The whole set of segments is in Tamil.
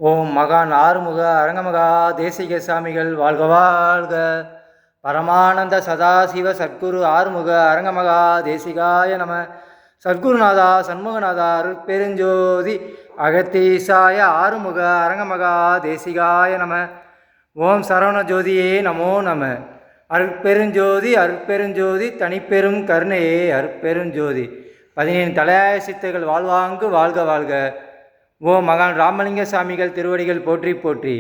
ஓம் மகான் ஆறுமுக அரங்கமகா தேசிக சாமிகள் வாழ்க வாழ்க. பரமானந்த சதாசிவ சத்குரு ஆறுமுக அரங்கமகா தேசிகாய நம. சத்குருநாதா சண்முகநாதா அருட்பெருஞ்சோதி அகத்தீசாய ஆறுமுக அரங்கமகா தேசிகாய நம. ஓம் சரவண ஜோதியே நமோ நம. அருட்பெருஞ்சோதி அருட்பெருஞ்சோதி தனிப்பெரும் கருணையே அருட்பெருஞ்சோதி. 17 தலையாய சித்தர்கள் வாழ்வாங்கு வாழ்க வாழ்க. ஓம் மகான் ராமலிங்க சாமிகள் திருவடிகள் போற்றி போற்றி.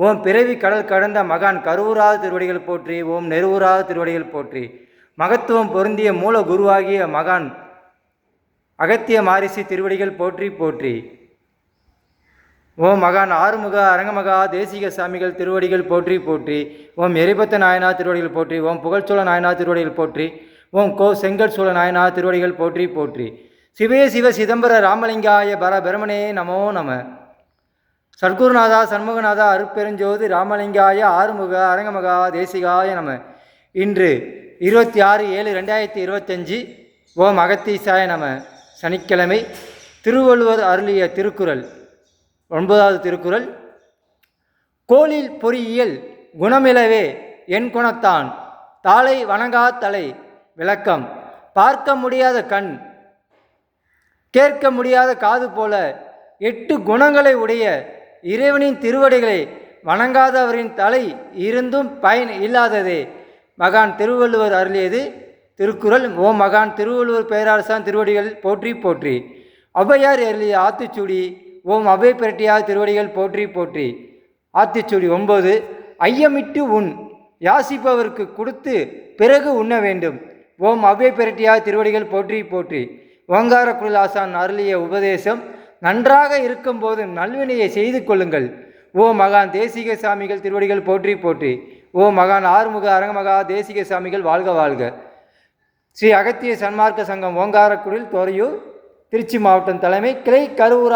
ஓம் பிறவி கடல் கடந்த மகான் கருவூராத திருவடிகள் போற்றி. ஓம் நெருவூராத திருவடிகள் போற்றி. மகத்துவம் பொருந்திய மூல குருவாகிய மகான் அகத்திய மாரிசி திருவடிகள் போற்றி போற்றி. ஓம் மகான் ஆறுமுக அரங்கமகா தேசிக சாமிகள் திருவடிகள் போற்றி போற்றி. ஓம் எரிபத்த நாயனார் திருவடிகள் போற்றி. ஓம் புகழ்ச்சோழ நாயனார் திருவடிகள் போற்றி. ஓம் செங்கல் சோழ நாயனார் திருவடிகள் போற்றி போற்றி. சிவே சிவ சிதம்பர ராமலிங்காய பரபிரமனே நமோ நம. சத்குருநாதா சண்முகநாதா அருட்பெருஞ்சோதி ராமலிங்காய ஆறுமுக அரங்கமகா தேசிகாய நம. இன்று 26/7/2025 ஓம் அகத்தீசாய நம. சனிக்கிழமை. திருவள்ளுவர் அருளிய திருக்குறள் 9வது திருக்குறள். கோளில் பொறியியல் குணமிலவே என் குணத்தான் தாளை வணங்கா தலை. விளக்கம். பார்க்க முடியாத கண், கேட்க முடியாத காது போல 8 குணங்களை உடைய இறைவனின் திருவடிகளை வணங்காதவரின் தலை இருந்தும் பயன் இல்லாததே. மகான் திருவள்ளுவர் அருளியது திருக்குறள். ஓம் மகான் திருவள்ளுவர் பேரரசான் திருவடிகள் போற்றி போற்றி. ஔவையார் அருளிய ஆத்திச்சூடி. ஓம் அபய பிரட்டியார் திருவடிகள் போற்றி போற்றி. ஆத்திச்சூடி 9. ஐயமிட்டு உன் யாசிப்பவருக்கு கொடுத்து பிறகு உண்ண வேண்டும். ஓம் அபய பிரட்டியார் திருவடிகள் போற்றி போற்றி. ஓங்கார குழலாசான் அருளிய உபதேசம். நன்றாக இருக்கும்போது நல்வினையை செய்து கொள்ளுங்கள். ஓ மகான் தேசிக சாமிகள் திருவடிகள் போற்றி போற்றி. ஓ மகான் ஆறுமுக அரங்கமகா தேசிக சாமிகள் வாழ்க வாழ்க. ஸ்ரீ அகத்திய சன்மார்க்க சங்கம் ஓங்காரக்குடில் துறையூர் திருச்சி மாவட்டம் தலைமை கிளை கரூர்.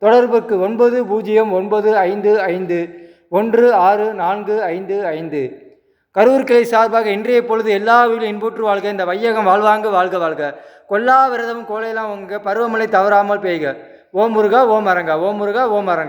தொடர்புக்கு 9095516455. கரூர் கிளை சார்பாக இன்றைய பொழுது எல்லா வீடும் இன்புற்று வாழ்க. இந்த வையகம் வாழ்வாங்க வாழ்க வாழ்க. கொல்லா விரதமும் கோலையெல்லாம் உங்க பருவமழை தவறாமல் பெய்க. ஓம் முருகா ஓம் அரங்கா. ஓம் முருகா ஓம் அரங்கா.